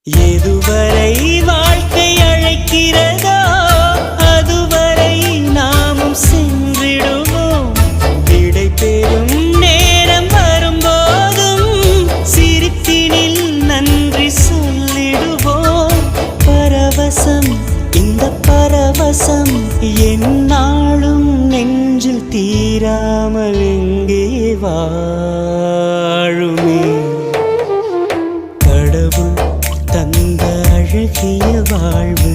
எதுவரை வாழ்க்கை அழைக்கிறதோ அதுவரை நாமும் சென்றிடுவோம். விடை பெறும் நேரம் வரும்போதும் சிரிப்பினில் நன்றி சொல்லிடுவோம். பரவசம், இந்த பரவசம் எந்நாளும் நெஞ்சில் தீராமல் எங்கே வாழுமே. கடவுள் தந்த அழகிய வாழ்வு